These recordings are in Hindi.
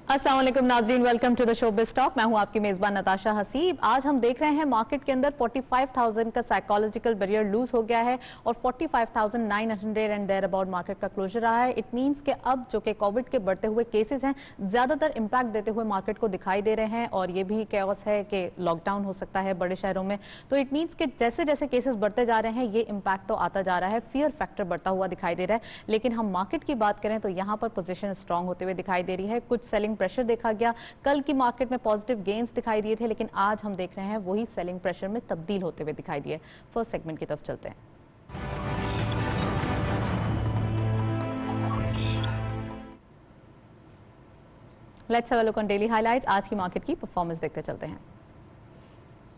अस्सलाम वालेकुम नाज़रीन, welcome to the show biz talk. मैं हूं आपकी मेज़बान नताशा हसीब। आज हम देख रहे हैं मार्केट के अंदर 45,000 का साइकोलॉजिकल बैरियर लूज हो गया है और 45,900 एंड देयर अबाउट मार्केट का क्लोजर रहा है। इट मींस कि अब जो कि कोविड के बढ़ते हुए केसेस हैं ज़्यादातर इम्पैक्ट देते हुए मार्केट को दिखाई दे रहे हैं और ये भी कैओस है कि लॉकडाउन हो सकता है बड़े शहरों में। तो इट मीन्स कि जैसे जैसे केसेस बढ़ते जा रहे हैं ये इम्पैक्ट तो आता जा रहा है, फियर फैक्टर बढ़ता हुआ दिखाई दे रहा है। लेकिन हम मार्केट की बात करें तो यहाँ पर पोजिशन स्ट्रांग होते हुए दिखाई दे रही है। कुछ सेलिंग प्रेशर देखा गया, कल की मार्केट में पॉजिटिव गेन्स दिखाई दिए थे, लेकिन आज हम देख रहे हैं वही सेलिंग प्रेशर में तब्दील होते हुए दिखाई दिए। फर्स्ट सेगमेंट की तरफ चलते हैं। Let's have a look on daily highlights. आज की मार्केट की परफॉर्मेंस देखते चलते हैं।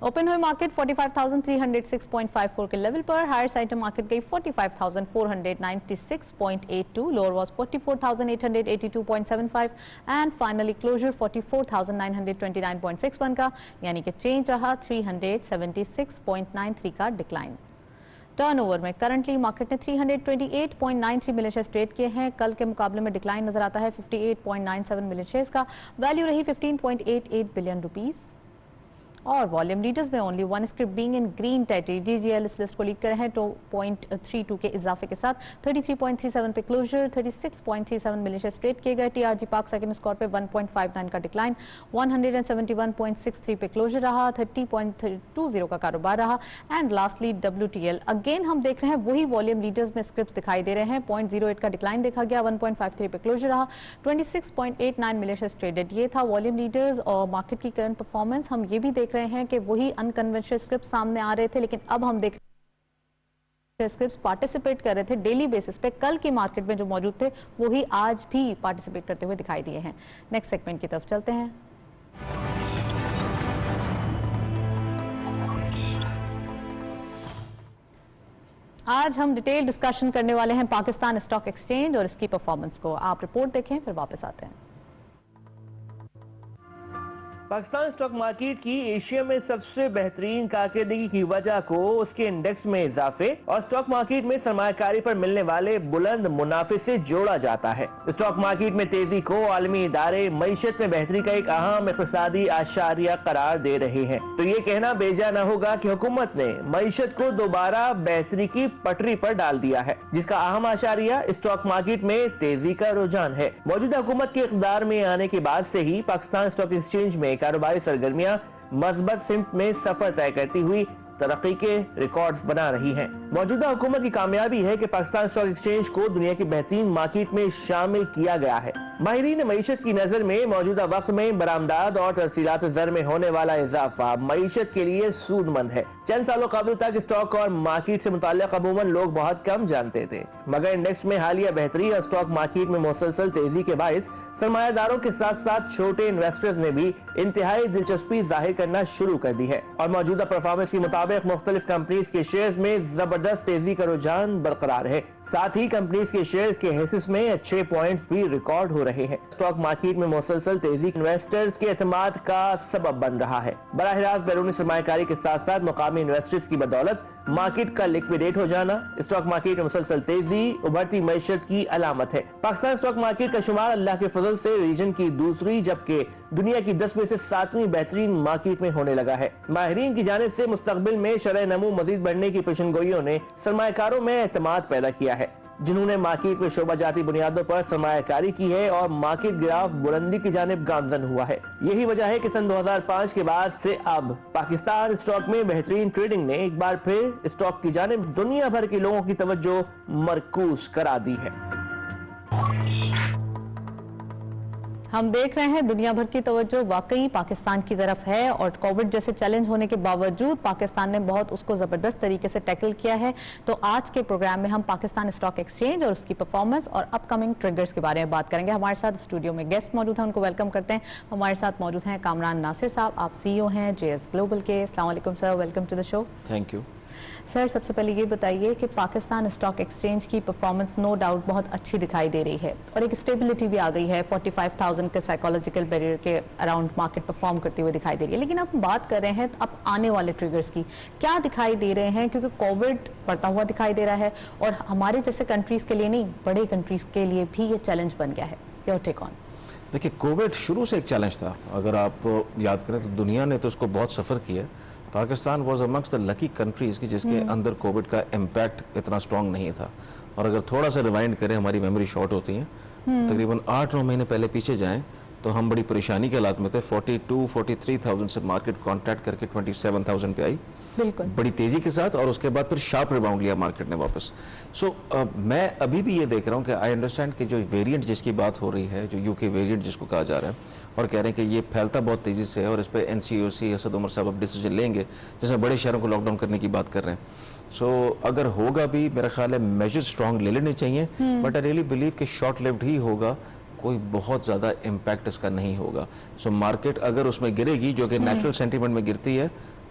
ओपन हुई मार्केट 45,306.54 के लेवल पर। हायर साइड मार्केट गई 45,496.82, lower was 44,882.75 and finally closure 44,929.61 का, यानी कि चेंज रहा 376.93 का डिक्लाइन। टर्नओवर में करंटली मार्केट ने 328.93 मिलियन शेयर्स ट्रेड किए हैं। कल के मुकाबले में डिक्लाइन नजर आता है 58.97 मिलियन शेयर्स का। वैल्यू रही 15.88 बिलियन रुपीस और वॉल्यूम लीडर्स में only one script being in green territory. DGL इस लिस्ट को लीड कर रहे हैं 2.32 के इजाफे के साथ 33.37 पे क्लोजर। 36.37 मिलियन शेयर्स ट्रेड किए गए। टीआरजी पार्क सेकंड स्कोर पे 1.59 का डिक्लाइन, 171.63 पे क्लोजर रहा। 30.20 का कारोबार रहा। एंड लास्टली डब्ल्यूटीएल, अगेन हम देख रहे हैं वही वॉल्यूम लीडर्स में स्क्रिप्ट दिखाई दे रहे हैं। 0.08 का डिक्लाइन देखा गया, 1.53 पे क्लोजर रहा। 26.89 मिलियन शेयर्स ट्रेडेड। ये था वॉल्यूम लीडर्स और मार्केट की करंट परफॉर्मेंस। हम ये भी देख रहे हैं कि वही अनकन्वेंशनल स्क्रिप्ट सामने आ रहे थे, लेकिन अब हम देख स्क्रिप्ट्स पार्टिसिपेट कर रहे थे डेली बेसिस पे। कल की मार्केट में जो मौजूद थे वही आज भी पार्टिसिपेट करते हुए दिखाई दिए हैं। नेक्स्ट सेगमेंट की तरफ चलते हैं। आज हम डिटेल डिस्कशन करने वाले हैं पाकिस्तान स्टॉक एक्सचेंज और इसकी परफॉर्मेंस को। आप रिपोर्ट देखें फिर वापस आते हैं। पाकिस्तान स्टॉक मार्केट की एशिया में सबसे बेहतरीन कारकर्दगी की वजह को उसके इंडेक्स में इजाफे और स्टॉक मार्केट में सरमायाकारी पर मिलने वाले बुलंद मुनाफे से जोड़ा जाता है। स्टॉक मार्केट में तेजी को आलमी इदारे मईशत में बेहतरी का एक अहम इक़्तिसादी आशारिया करार दे रहे हैं, तो ये कहना बेजा न होगा कि हुकूमत ने मईशत को दोबारा बेहतरी की पटरी पर डाल दिया है, जिसका अहम आशारिया स्टॉक मार्केट में तेजी का रुझान है। मौजूदा हुकूमत के इक़्तिदार में आने के बाद से ही पाकिस्तान स्टॉक एक्सचेंज में कारोबारी सरगर्मियां मज़बूत सिमत में सफर तय करती हुई तरक्की के रिकॉर्ड्स बना रही हैं। मौजूदा हुकूमत की कामयाबी है कि पाकिस्तान स्टॉक एक्सचेंज को दुनिया की बेहतरीन मार्केट में शामिल किया गया है। माहिरीन मईशत की नजर में मौजूदा वक्त में बरामदाद और तरसीलात ज़र में होने वाला इजाफा मईशत के लिए सूदमंद है। चंद सालों कबल तक स्टॉक और मार्केट से मुताल्लिक़ अमूमन लोग बहुत कम जानते थे, मगर इंडेक्स में हालिया बेहतरी और स्टॉक मार्केट में मुसलसल तेजी के बायस सरमायादारों के साथ साथ छोटे इन्वेस्टर्स ने भी इंतहाई दिलचस्पी जाहिर करना शुरू कर दी है और मौजूदा परफॉर्मेंस के मुताबिक मुख्तलिफ कंपनीज के शेयर्स में जबरदस्त तेजी का रुझान बरकरार है। साथ ही कंपनीज के शेयर्स के हिस्से में अच्छे पॉइंट्स भी रिकॉर्ड हो रहे हैं। स्टॉक मार्केट में मुसलसल तेजी इन्वेस्टर्स के एतमाद का सबब बन रहा है। बराह रास्त बैरूनी सरमायाकारी के साथ साथ मुकामी इन्वेस्टर्स की बदौलत मार्केट का लिक्विडेट हो जाना स्टॉक मार्केट में मुसलसल तेजी उभरती मईशत की अलामत है। पाकिस्तान स्टॉक मार्केट का शुमार अल्लाह के फजल से रीजन की दूसरी जबकि दुनिया की 10 में से 7वीं बेहतरीन मार्केट में होने लगा है। माहिरीन की जानिब से मुस्तकबिल में शरह नमू मजीद बढ़ने की पेशनगोइयों ने सरमायाकारों में एतमाद पैदा किया है, जिन्होंने मार्केट में शोबा जाती बुनियादों पर सरमायाकारी की है और मार्केट ग्राफ बुलंदी की जानिब गामजन हुआ है। यही वजह है कि सन 2005 के बाद से अब पाकिस्तान स्टॉक में बेहतरीन ट्रेडिंग ने एक बार फिर स्टॉक की जानिब दुनिया भर के लोगों की तवज्जो मरकूज करा दी है। हम देख रहे हैं दुनिया भर की तवज्जो वाकई पाकिस्तान की तरफ है और कोविड जैसे चैलेंज होने के बावजूद पाकिस्तान ने बहुत उसको जबरदस्त तरीके से टैकल किया है। तो आज के प्रोग्राम में हम पाकिस्तान स्टॉक एक्सचेंज और उसकी परफॉर्मेंस और अपकमिंग ट्रिगर्स के बारे में बात करेंगे। हमारे साथ स्टूडियो में गेस्ट मौजूद हैं, उनको वेलकम करते हैं। हमारे साथ मौजूद हैं कामरान नासिर साहब, आप सीईओ हैं जेएस ग्लोबल के। अस्सलाम वालेकुम sir, welcome to the show. Thank you sir. सबसे पहले ये बताइए कि पाकिस्तान स्टॉक एक्सचेंज की परफॉर्मेंस नो डाउट बहुत अच्छी दिखाई दे रही है और एक स्टेबिलिटी भी आ गई है। 45,000 के साइकोलॉजिकल बैरियर के अराउंड मार्केट परफॉर्म करते हुए दिखाई दे रही है। लेकिन अब बात कर रहे हैं अब आने वाले ट्रिगर्स की, क्या दिखाई दे रहे हैं, क्योंकि कोविड बढ़ता हुआ दिखाई दे रहा है और हमारे जैसे कंट्रीज के लिए नहीं, बड़े कंट्रीज के लिए भी ये चैलेंज बन गया है। Your take on. देखिए, कोविड शुरू से एक चैलेंज था। अगर आप याद करें तो दुनिया ने तो उसको बहुत सफ़र किया। Pakistan was amongst the lucky countries की जिसके अंदर कोविड का इम्पैक्ट इतना स्ट्रॉन्ग नहीं था। और अगर थोड़ा सा रिवाइंड करें, हमारी मेमोरी शॉर्ट होती है, तकरीबन 8-9 महीने पहले पीछे जाएं तो हम बड़ी परेशानी के हालात में थे। 42-43,000 से मार्केट कॉन्ट्रैक्ट करके 27,000 पे आई, बिल्कुल बड़ी तेजी के साथ, और उसके बाद फिर शार्प रिबाउंड लिया मार्केट ने वापस। मैं अभी भी ये देख रहा हूँ कि आई अंडरस्टैंड कि जो वेरिएंट जिसकी बात हो रही है, जो यूके वेरिएंट जिसको कहा जा रहा है, और कह रहे हैं कि ये फैलता बहुत तेजी से है और इस पर एनसीओसी असद उमर साहब अब डिसीजन लेंगे, जैसे बड़े शहरों को लॉकडाउन करने की बात कर रहे हैं। अगर होगा भी, मेरा ख्याल है मेजर स्ट्रॉन्ग ले लेने चाहिए, बट आई रियली बिलीव कि शॉर्ट लिव्ड ही होगा, कोई बहुत ज़्यादा इम्पैक्ट इसका नहीं होगा। मार्केट अगर उसमें गिरेगी, जो कि नेचुरल सेंटीमेंट में गिरती है,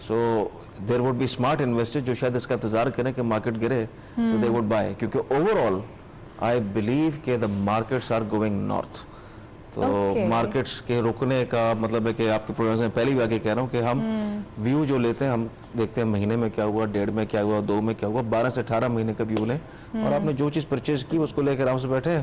there would be smart investors जो शायद इसका इंतजार करें कि मार्केट गिरे तो दे वुड बाय, क्योंकि ओवरऑल आई बिलीव के the markets are going north. Markets के रुकने का मतलब है कि आपके प्रोग्राम में पहली बार कह रहा हूँ कि हम व्यू जो लेते हैं, हम देखते हैं महीने में क्या हुआ, 1.5 में क्या हुआ, 2 में क्या हुआ, 12 से 18 महीने का व्यू लें, और आपने जो चीज़ परचेज की उसको लेकर आराम से बैठे।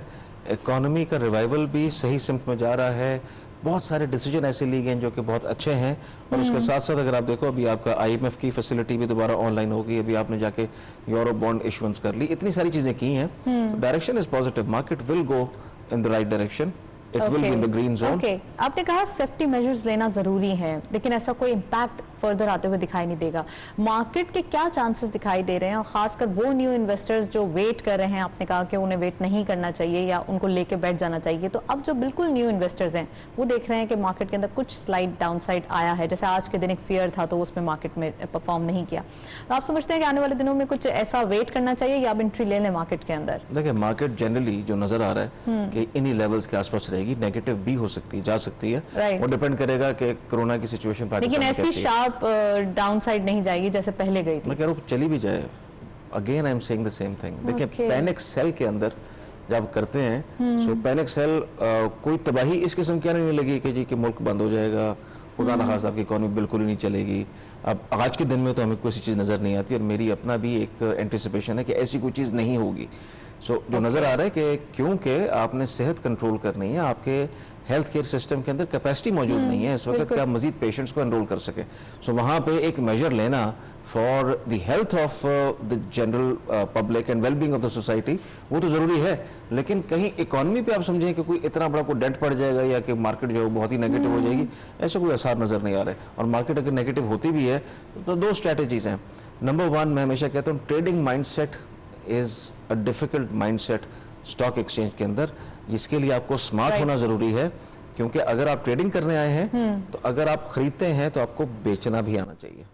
इकोनॉमी का रिवाइवल भी सही सिमत में जा रहा है, बहुत सारे डिसीजन ऐसे लिए गए जो कि बहुत अच्छे हैं, और उसके साथ साथ अगर आप देखो, अभी आपका IMF की फैसिलिटी भी दोबारा ऑनलाइन होगी, अभी आपने जाके यूरो बॉन्ड इशुएंस कर ली, इतनी सारी चीज़ें की हैं। Direction is positive, market will go in the right direction, it will be in the green zone. आपने कहा सेफ्टी मेजर्स लेना जरूरी है, लेकिन ऐसा कोई इम्पैक्ट फर्दर आते हुए दिखाई नहीं देगा। मार्केट के क्या चांसेस दिखाई दे रहे हैं, और खासकर वो न्यू इन्वेस्टर्स जो वेट कर रहे हैं, आपने कहा कि उन्हें वेट नहीं करना चाहिए या उनको लेके बैठ जाना चाहिए, तो अब जो बिल्कुल न्यू इन्वेस्टर्स हैं वो देख रहे हैं कि मार्केट के अंदर कुछ स्लाइड डाउन साइड आया है, जैसे आज के दिन एक फियर था तो उसमें मार्केट में परफॉर्म नहीं किया, तो आप समझते हैं कि आने वाले दिनों में कुछ ऐसा वेट करना चाहिए या अब एंट्री ले लें मार्केट के अंदर? देखिए, मार्केट जनरली जो नजर आ रहा है कि इन्हीं लेवल्स के आसपास रहेगी, नेगेटिव भी हो सकती है, जा सकती है, वो डिपेंड करेगा कि कोरोना की सिचुएशन लेकिन ऐसी शार्प डाउन साइड नहीं जाएगी जैसे पहले गई थी। मैं कह रहा हूँ चली भी जाए, again I am saying the same thing. देखिए, पैनिक सेल के अंदर जब करते हैं, पैनिक सेल कोई तबाही इस किस्म की नहीं लगी कि जी कि मुल्क बंद हो जाएगा, खुदा न खास्ता आपकी इकोनॉमी बिल्कुल ही नहीं चलेगी। अब आज के दिन में तो हमें कोई चीज़ नज़र नहीं आती, और मेरी अपना भी एक एंटिसिपेशन है कि ऐसी कोई चीज़ नहीं होगी। जो नज़र आ रहा है कि क्योंकि आपने सेहत कंट्रोल करनी है, आपके हेल्थ केयर सिस्टम के अंदर कैपेसिटी मौजूद नहीं है इस वक्त कि आप मजीद पेशेंट्स को एनरोल कर सके। वहाँ पे एक मेजर लेना for the health of the general public and wellbeing of the society, वो तो ज़रूरी है, लेकिन कहीं इकोनॉमी पे आप समझें कि कोई इतना बड़ा कोई डेंट पड़ जाएगा या कि मार्केट जो है बहुत ही नेगेटिव हो जाएगी, ऐसा कोई आसार नज़र नहीं आ रहा है। और मार्केट अगर नेगेटिव होती भी है तो 2 स्ट्रैटेजीज हैं। नंबर 1, मैं हमेशा कहता हूँ, trading mindset is a difficult mindset stock exchange के अंदर। इसके लिए आपको स्मार्ट होना ज़रूरी है, क्योंकि अगर आप ट्रेडिंग करने आए हैं तो अगर आप खरीदते हैं तो आपको बेचना भी आना चाहिए।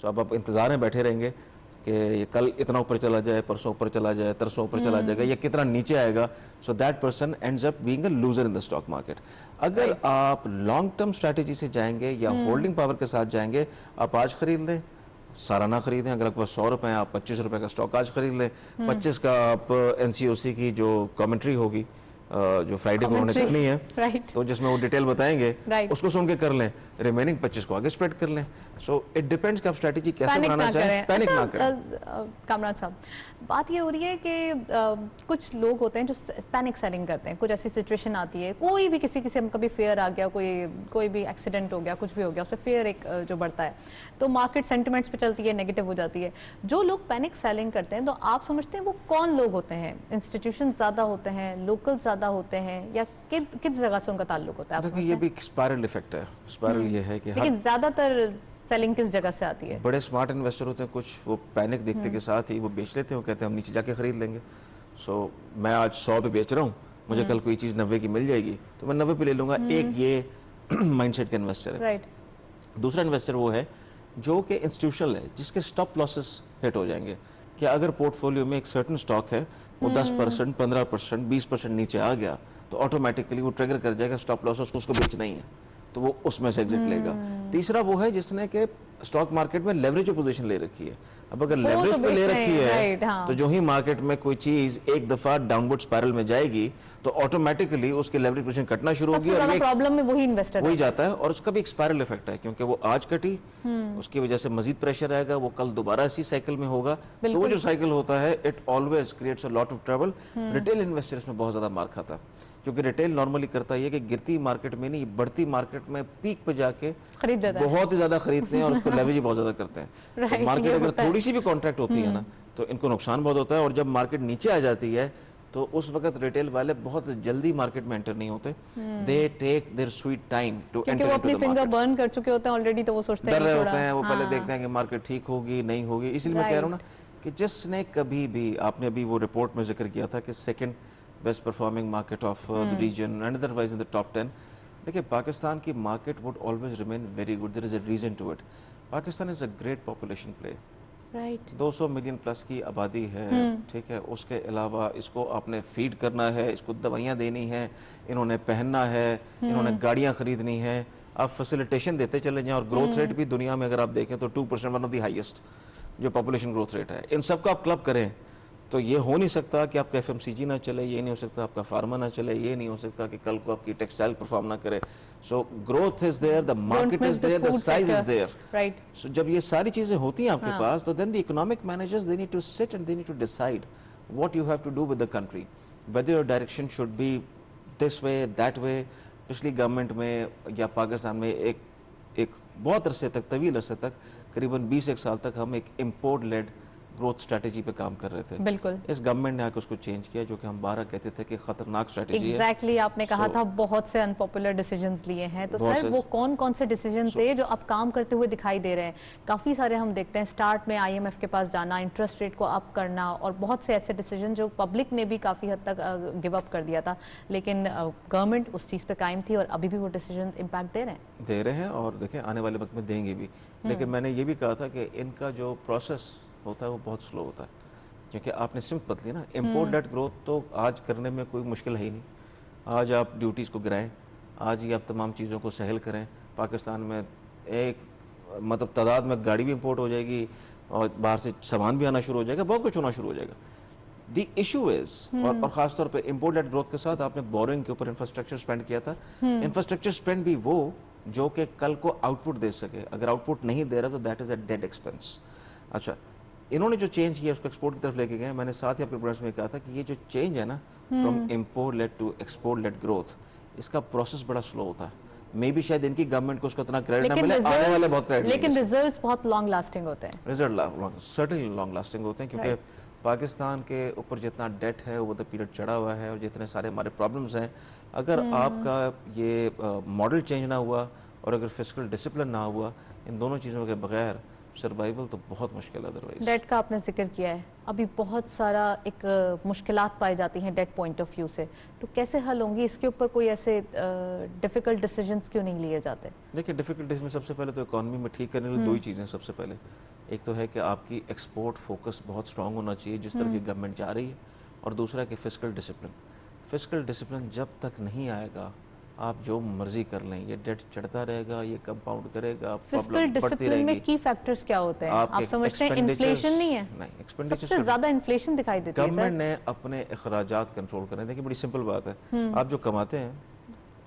अब आप इंतजार में बैठे रहेंगे कि ये कल इतना ऊपर चला जाए, परसों ऊपर चला जाए, तरसों ऊपर चला जाएगा, या कितना नीचे आएगा, so that person ends up being a loser in the stock market. अगर आप लॉन्ग टर्म स्ट्रैटेजी से जाएंगे या होल्डिंग पावर के साथ जाएंगे, आप आज खरीद लें, सारा ना खरीदें। अगर आपके पास 100 रुपए हैं, आप 25 रुपए का स्टॉक आज खरीद लें, 25 का आप एनसीओसी की जो कमेंट्री होगी जो फ्राइडे को उन्होंने करनी है, तो जिसमें वो डिटेल बताएंगे, उसको सुन के कर लें, रिमेनिंग 25 को आगे स्प्रेड कर लें। सो इट डिपेंड्स कि आप स्ट्रैटेजी कैसे बनाना चाहें, पैनिक ना करें। कामरान साहब, बात ये हो रही है कि कुछ लोग होते हैं जो पैनिक सेलिंग करते हैं, कुछ ऐसी सिचुएशन आती है, कोई भी किसी कभी फेयर आ गया, कोई भी एक्सीडेंट हो गया, कुछ भी हो गया, उस पर फेयर एक जो बढ़ता है तो मार्केट सेंटिमेंट्स पे चलती है, नेगेटिव हो जाती है। जो लोग पैनिक सेलिंग करते हैं, तो आप समझते हैं वो कौन लोग होते हैं? इंस्टीट्यूशन ज्यादा होते हैं, लोकल ज्यादा होते हैं, या किस जगह से उनका ताल्लुक होता है? देखिए, ये भी एक स्पाइरल इफेक्ट है। स्पाइरल ये है कि लेकिन ज्यादातर सेलिंग किस जगह से आती है? बड़े स्मार्ट इन्वेस्टर होते हैं कुछ, वो पैनिक देखते के साथ ही वो बेच लेते हैं, वो कहते हैं हम नीचे जाके खरीद लेंगे। मैं आज 100 पे बेच रहा हूँ, मुझे कल कोई चीज़ 90 की मिल जाएगी तो मैं 90 पे ले लूंगा। एक ये माइंडसेट का इन्वेस्टर है। राइट। दूसरा इन्वेस्टर वो है जो कि इंस्टीट्यूशनल है, जिसके स्टॉप लॉसेस हिट हो जाएंगे कि अगर पोर्टफोलियो में एक सर्टन स्टॉक है, वो 10%, 15%, 20% नीचे आ गया तो ऑटोमेटिकली वो ट्रिगर कर जाएगा स्टॉप लॉस, उसको बेचना ही है, तो वो उसमें से एग्जिट लेगा। तीसरा वो है जिसने के स्टॉक मार्केट में लेवरेज पोजीशन ले रखी है। अब अगर लेवरेज पे ले रखी है तो जो ही मार्केट में कोई चीज एक दफा डाउनवर्ड स्पाइरल में जाएगी तो ऑटोमेटिकली उसके लेवरेज पोजीशन कटना शुरू होगी, और प्रॉब्लम में वही इन्वेस्टर वही जाता है, और उसका भी एक स्पाइरल इफेक्ट है, क्योंकि वो आज कटी, उसकी वजह से मजीद प्रेशर आएगा, वो कल दोबारा इसी साइकिल में होगा। तो वो जो साइकिल होता है, it always creates a lot of trouble. Retail investors में बहुत ज्यादा मार खाता है, क्योंकि रिटेल नॉर्मली करता है कि गिरती मार्केट में नहीं, बढ़ती मार्केट में पीक पे जाके खरीद लेता है। बहुत ही ज्यादा खरीदते हैं और उसको लेवरेज बहुत ज्यादा करते हैं। Right, तो मार्केट ये अगर होता है। थोड़ी सी भी कॉन्ट्रैक्ट होती है ना तो इनको नुकसान बहुत होता है, और जब मार्केट नीचे आ जाती है तो उस वक्त रिटेल वाले बहुत जल्दी मार्केट में एंटर नहीं होते, they take their sweet time to क्योंकि एंटर वो इनटू अपनी द फिंगर मार्केट। बर्न कर चुके होते हैं ऑलरेडी, तो वो सोचते हैं डर रहे कि होते थोड़ा- हैं, वो पहले हाँ, देखते हैं कि मार्केट ठीक होगी नहीं होगी। इसलिए मैं कह रहा हूँ ना कि जिसने कभी भी, आपने अभी वो रिपोर्ट में जिक्र किया था कि second best performing market of the region and otherwise in the top 10, देखिए पाकिस्तान की market would always remain very good, there is a reason to it. Pakistan is a great population play, right 200 million plus की आबादी है, ठीक है। उसके अलावा इसको आपने फीड करना है, इसको दवाइयाँ देनी है, इन्होंने पहनना है, इन्होंने गाड़ियाँ खरीदनी है, आप फैसिलिटेशन देते चले जाएं। और ग्रोथ रेट भी दुनिया में अगर आप देखें तो 2%, वन ऑफ द हाईएस्ट जो पॉपुलेशन ग्रोथ रेट है। इन सबको आप क्लब करें तो ये हो नहीं सकता कि आपका एफएमसीजी ना चले, ये नहीं हो सकता आपका फार्मा ना चले, ये नहीं हो सकता कि कल को आपकी टेक्सटाइल परफॉर्म ना करे। So growth is there, the market is there, the size is there, right. So जब ये सारी चीजें होती हैं आपके पास, तो then the economic managers they need to sit and they need to decide what you have to do with the country, whether your direction should be this way that way. पिछली गवर्नमेंट में या पाकिस्तान में एक बहुत अरसे तक, तवील अरसे तक, करीबन 20 साल तक हम एक इम्पोर्ट लेड ग्रोथ स्ट्रेटेजी पे काम कर रहे थे। बिल्कुल। इस गवर्नमेंट ने आकर उसको चेंज किया, जो कि हम 12 कहते थे कि खतरनाक स्ट्रेटेजी है। एग्जैक्टली आपने कहा था बहुत से अनपॉपुलर डिसीजंस लिए हैं, तो सर वो कौन कौन से डिसीजन थे जो अब काम करते हुए दिखाई दे रहे हैं? काफ़ी सारे हम देखते हैं, स्टार्ट में IMF के पास जाना, इंटरेस्ट रेट को अप करना, और बहुत से ऐसे डिसीजन जो पब्लिक ने भी काफ़ी हद तक गिव अप कर दिया था, लेकिन गवर्नमेंट उस चीज़ पे कायम थी और अभी भी वो डिसीजन इम्पैक्ट दे रहे हैं और देखें आने वाले वक्त में देंगे भी। लेकिन मैंने ये भी कहा था कि इनका जो प्रोसेस होता है वो बहुत स्लो होता है, क्योंकि आपने सिर्फ बदली ना इम्पोर्ट लेड ग्रोथ, तो आज करने में कोई मुश्किल है ही नहीं। आज आप ड्यूटीज़ को गिराएं, आज ही आप तमाम चीज़ों को सहल करें। पाकिस्तान में एक मतलब तादाद में गाड़ी भी इंपोर्ट हो जाएगी और बाहर से सामान भी आना शुरू हो जाएगा, बहुत कुछ होना शुरू हो जाएगा। द इशू इज, और ख़ासतौर पे इम्पोर्ट लेड ग्रोथ के साथ आपने बोरिंग के ऊपर इंफ्रास्ट्रक्चर स्पेंड किया था। इंफ्रास्ट्रक्चर स्पेंड भी वो जो कि कल को आउटपुट दे सके, अगर आउटपुट नहीं दे रहा तो that is a dead expense. अच्छा, इन्होंने जो चेंज किया उसको एक्सपोर्ट की तरफ लेके गए। मैंने साथ ही अपने प्रोग्राम्स में कहा था कि ये जो चेंज है ना from import led to export led growth, इसका प्रोसेस बड़ा स्लो होता है। मे बी शायद इनकी गवर्नमेंट को उसको इतना क्रेडिट ना मिले, आने वाले बहुत क्रेडिट, लेकिन रिजल्ट्स बहुत लॉन्ग लास्टिंग होते हैं। रिजल्ट सर्टेनली लॉन्ग लास्टिंग होते हैं, क्योंकि पाकिस्तान के ऊपर जितना डेट है वो तो पीरियड चढ़ा हुआ है, और जितने सारे हमारे प्रॉब्लम्स हैं, अगर आपका ये मॉडल चेंज ना हुआ और अगर फिस्कल डिसिप्लिन ना हुआ, इन दोनों चीज़ों के बगैर सर्वाइवल तो बहुत मुश्किल है। अदरवाइज डेट का आपने जिक्र किया है, अभी बहुत सारा एक मुश्किलात पाई जाती हैं डेट पॉइंट ऑफ व्यू से, तो कैसे हल होंगी? इसके ऊपर कोई ऐसे डिफ़िकल्ट डिसीजंस क्यों नहीं लिए जाते? देखिए, डिफिकल्टीज में सबसे पहले तो इकॉनमी में ठीक करने के लिए दो ही चीज़ें। सबसे पहले एक तो है कि आपकी एक्सपोर्ट फोकस बहुत स्ट्रांग होना चाहिए जिस तरफ ये गवर्नमेंट जा रही है, और दूसरा है कि फिस्कल डिसिप्लिन। फिस्कल डिसिप्लिन जब तक नहीं आएगा आप जो मर्जी कर लें, ये डेट चढ़ता रहेगा, ये कंपाउंड करेगा, फिस्कल डिसिप्लिन में की फैक्टर्स क्या होते हैं? आप समझते हैं इन्फ्लेशन नहीं है? नहीं, एक्सपेंडिचर सबसे ज्यादा इन्फ्लेशन दिखाई देती है। गवर्नमेंट ने अपने अखराजात कंट्रोल करने। देखिए, बड़ी सिंपल बात है, आप जो कमाते हैं,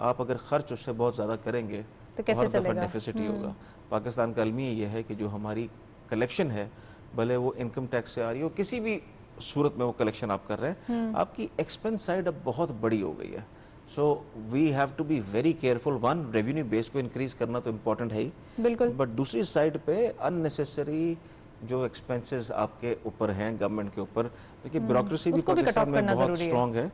आप अगर खर्च उससे बहुत ज़्यादा करेंगे तो कैसे हर दफ़ा चलेगा? डेफिसिट ही होगा। पाकिस्तान का अलमी ये है कि जो हमारी कलेक्शन है, भले वो इनकम टैक्स से आ रही हो, किसी भी सूरत में वो कलेक्शन आप कर रहे हैं, आपकी एक्सपेंस साइड अब बहुत बड़ी हो गई है। So we have to be very careful. One, revenue base को इंक्रीज करना तो इम्पोर्टेंट है ही, बिल्कुल, बट दूसरी साइड पे अननेसेसरी जो एक्सपेंसेस आपके ऊपर हैं, गवर्नमेंट के ऊपर, देखिए ब्यूरोक्रेसी भी पाकिस्तान में बहुत स्ट्रॉन्ग है,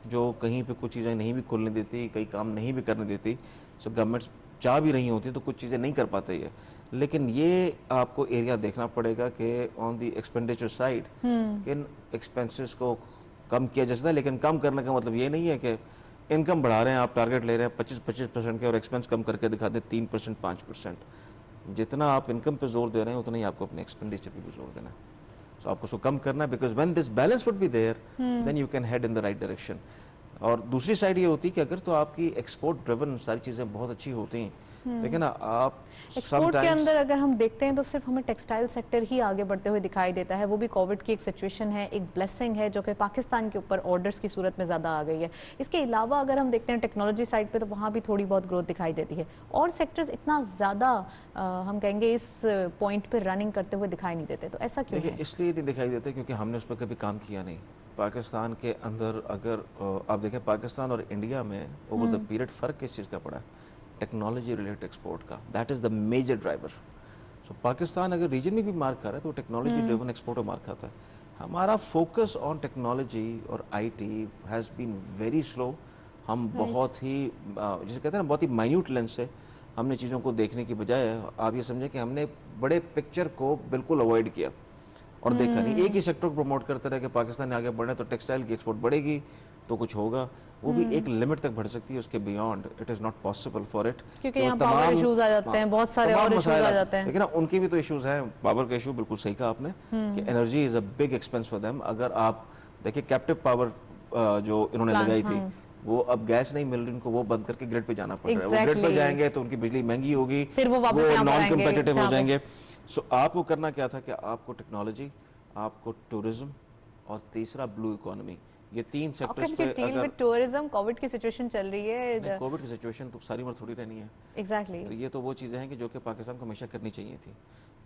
जो कहीं पे कुछ चीज़ें नहीं भी खोलने देती, कई काम नहीं भी करने देती। सो गवर्नमेंट चाह भी रही होती तो कुछ चीज़ें नहीं कर पाते ये। लेकिन ये आपको एरिया देखना पड़ेगा कि ऑन दी एक्सपेंडिचर साइड किन एक्सपेंसेस को कम किया जा सकता है। लेकिन कम करने का मतलब ये नहीं है कि इनकम बढ़ा रहे हैं, आप टारगेट ले रहे हैं 25% के, और एक्सपेंस कम करके दिखा दें 3%, 5%। जितना आप इनकम पे जोर दे रहे हैं उतना ही आपको अपने एक्सपेंडिचर पे भी जोर देना है। सो आपको उसको कम करना है, because when this balance would be there then you can head in the right direction. और दूसरी साइड ये होती है कि अगर तो आपकी एक्सपोर्ट ड्रिवन सारी चीज़ें बहुत अच्छी होती हैं, देखिए ना आप एक्सपोर्ट के अंदर अगर हम देखते हैं तो सिर्फ हमें टेक्सटाइल सेक्टर ही आगे बढ़ते हुए दिखाई देता है, वो भी कोविड की एक सिचुएशन है, एक ब्लेसिंग है जो कि पाकिस्तान के ऊपर ऑर्डर्स की सूरत में ज़्यादा आ गई है। इसके अलावा अगर हम देखते हैं टेक्नोलॉजी साइड पे तो वहाँ भी थोड़ी बहुत ग्रोथ दिखाई देती है, और सेक्टर्स इतना ज़्यादा हम कहेंगे इस पॉइंट पर रनिंग करते हुए दिखाई नहीं देते, तो ऐसा क्यों है? इसलिए नहीं दिखाई देते क्योंकि हमने उस पर कभी काम किया नहीं। पाकिस्तान के अंदर अगर आप देखें पाकिस्तान और इंडिया में ओवर द पीरियड फ़र्क किस चीज़ का पड़ा है? टेक्नोलॉजी रिलेटेड एक्सपोर्ट का, that is the major driver. So Pakistan अगर रीजन में भी मार खा रहा है तो टेक्नोलॉजी ड्रिवन एक्सपोर्ट में मार खाता है। हमारा फोकस ऑन टेक्नोलॉजी और IT has been very slow. हम बहुत ही जिसे कहते हैं ना, बहुत ही माइन्यूट लेंस से हमने चीज़ों को देखने की बजाय आप ये समझें कि हमने बड़े पिक्चर को बिल्कुल अवॉइड किया और देखा नहीं। एक ही सेक्टर को प्रमोट करते रहे कि पाकिस्तान ने आगे बढ़ना तो टेक्सटाइल की एक्सपोर्ट बढ़ेगी तो कुछ होगा, वो भी एक लिमिट तक बढ़ सकती है, उसके beyond it is not possible for it, क्योंकि यहाँ पावर इश्यूज आ जाते हैं, बहुत सारे और इश्यूज आ जाते हैं। लेकिन ना उनके भी तो इश्यूज हैं, पावर का इशू बिल्कुल सही कहा आपने कि energy is a big expense for them. अगर आप देखिए कैप्टिव पावर जो इन्होंने लगाई थी वो अब गैस नहीं मिल रही उनको, वो बंद करके ग्रिड पे जाना पड़ रहा है। वो ग्रिड पे जाएंगे तो उनकी बिजली महंगी होगी, फिर वो नॉन कम्पिटिटिव हो जाएंगे। सो आपको करना क्या था कि आपको टेक्नोलॉजी, आपको टूरिज्म और तीसरा ब्लू इकोनॉमी, ये तीन सेक्टर्स पे अगर टूरिज्म कोविड की सिचुएशन चल रही है, कोविड की सिचुएशन तो सारी उम्र थोड़ी रहनी है। एग्जैक्टली तो ये तो वो चीज़ें हैं कि जो कि पाकिस्तान को हमेशा करनी चाहिए थी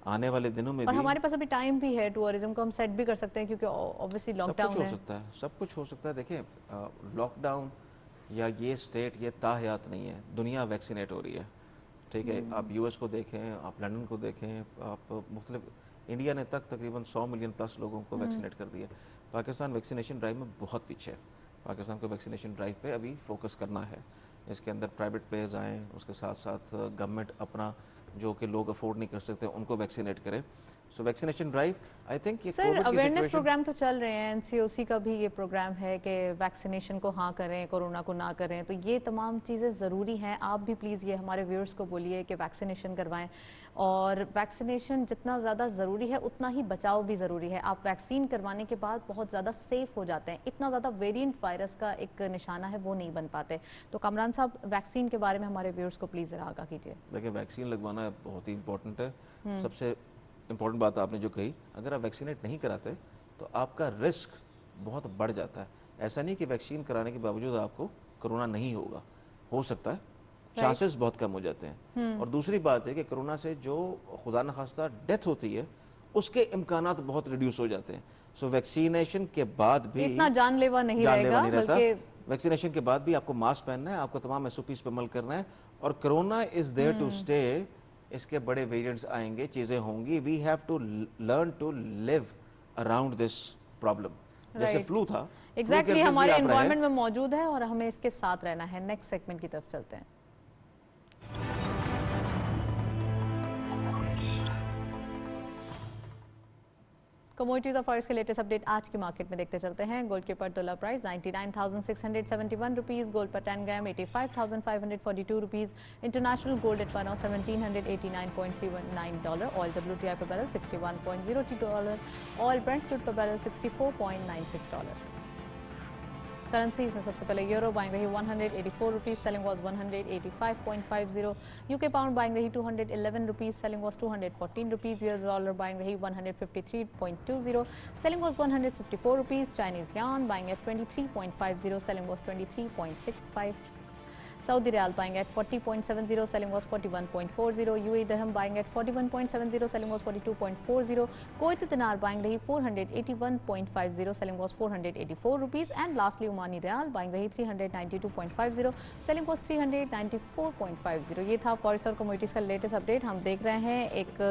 आने वाले दिनों में और भी। हमारे पास अभी टाइम भी है, टूरिज्म को हम सेट भी कर सकते हैं क्योंकि ऑब्वियसली लॉकडाउन सब कुछ हो सकता है, सब कुछ हो सकता है। देखिए लॉकडाउन या ये स्टेट ये ताहयात नहीं है, दुनिया वैक्सीनेट हो रही है, ठीक है। आप यूएस को देखें, आप लंदन को देखें, आप मुख्तलिफ, इंडिया ने तकरीबन 100 मिलियन प्लस लोगों को वैक्सीनेट कर दिया। पाकिस्तान वैक्सीनेशन ड्राइव में बहुत पीछे है। पाकिस्तान को वैक्सीनेशन ड्राइव पे अभी फोकस करना है, इसके अंदर प्राइवेट प्लेयर्स आएँ, उसके साथ साथ गवर्नमेंट अपना जो कि लोग अफोर्ड नहीं कर सकते उनको वैक्सीनेट करें। So vaccination drive I think ये सर अवेयरनेस प्रोग्राम तो चल रहे हैं, एनसीओसी का भी ये प्रोग्राम है कि वैक्सीनेशन को हाँ करें, कोरोना को ना करें, तो ये तमाम चीज़ें ज़रूरी हैं। आप भी प्लीज़ ये हमारे व्यूअर्स को बोलिए कि वैक्सीनेशन करवाएं, और वैक्सीनेशन जितना ज़्यादा ज़रूरी है उतना ही बचाव भी ज़रूरी है। आप वैक्सीन करवाने के बाद बहुत ज़्यादा सेफ हो जाते हैं, इतना ज़्यादा वेरिएंट वायरस का एक निशाना है वो नहीं बन पाते। तो कामरान साहब वैक्सीन के बारे में हमारे व्यूअर्स को प्लीज़ ज़रा आगाह कीजिए। देखिए वैक्सीन लगवाना बहुत ही इंपॉर्टेंट है। सबसे इंपॉर्टेंट बात आपने जो कही, अगर आप वैक्सीनेट नहीं कराते तो आपका रिस्क बहुत बढ़ जाता है। ऐसा नहीं कि वैक्सीन कराने के बावजूद आपको कोरोना नहीं होगा, हो सकता है, चांसेस बहुत कम हो जाते हैं। और दूसरी बात है कि कोरोना से जो खुदा न खास्ता डेथ होती है उसके इम्कानात बहुत रिड्यूस हो जाते हैं। सो वैक्सीनेशन के बाद भी इतना जानलेवा नहीं रहता। वैक्सीनेशन के बाद भी आपको मास्क पहनना है, आपको तमाम SOPs पे अमल करना है, और corona is there to stay. इसके बड़े वेरिएंट्स आएंगे, चीज़ें होंगी, we have to learn to live around this problem. जैसे फ्लू था, एग्जैक्टली हमारे एनवायरनमेंट में मौजूद है और हमें इसके साथ रहना है। नेक्स्ट सेगमेंट की तरफ चलते हैं। कमोडिटीज और फॉरेक्स के लेटेस्ट अपडेट आज की मार्केट में देखते चलते हैं। गोल्ड के पर डॉलर प्राइस 99,671 रुपीस, गोल्ड पर 10 gram 85,542 rupees, international gold at 1 1789.319 dollar, oil WTI पर barrel 61.02 dollar, oil brent crude पर बैरल 64.96 डॉलर। करेंसीज में सबसे पहले यूरो बाइंग रही 184 rupees, selling was 185.50, UK pound buying रही 211 rupees, selling was 214 rupees, US dollar buying रही 153.20, selling was 154 rupees, Chinese yuan buying at 23.50, selling was 23.65, Saudi riyal buying at 40.70, selling was 41.40, UAE dirham buying at 41.70, selling was 42.40, Kuwaiti dinar buying रही 481.50, selling was 484 rupees, and lastly Omani riyal buying रही 392.50, सेलिंग वाज 394.50। ये था फॉरेक्स और कमोडिटीज का लेटेस्ट अपडेट। हम देख रहे हैं एक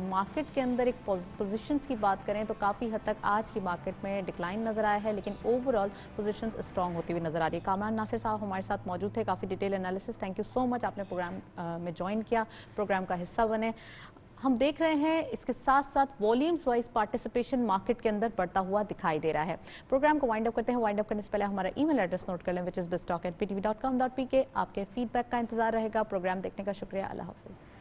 मार्केट के अंदर एक पोजीशंस की बात करें तो काफ़ी हद तक आज की मार्केट में डिक्लाइन नजर आया है, लेकिन ओवरऑल पोजीशंस स्ट्रॉन्ग होती हुई नजर आ रही है। कामरान नासिर साहब हमारे साथ मौजूद थे, काफ़ी detail analysis, thank you so much, आपने प्रोग्राम में ज्वाइन किया, प्रोग्राम का हिस्सा बने। हम देख रहे हैं इसके साथ साथ वॉल्यूम्स वाइज पार्टिसिपेशन मार्केट के अंदर बढ़ता हुआ दिखाई दे रहा है। प्रोग्राम को वाइंड अप करते हैं। वाइंड अप करने से पहले हमारा ईमेल एड्रेस नोट कर लें, विच इज़ biztalk@ptv.com.pk। आपके फीडबैक का इंतजार रहेगा। प्रोग्राम देखने का शुक्रिया, अल्लाह हाफिज़।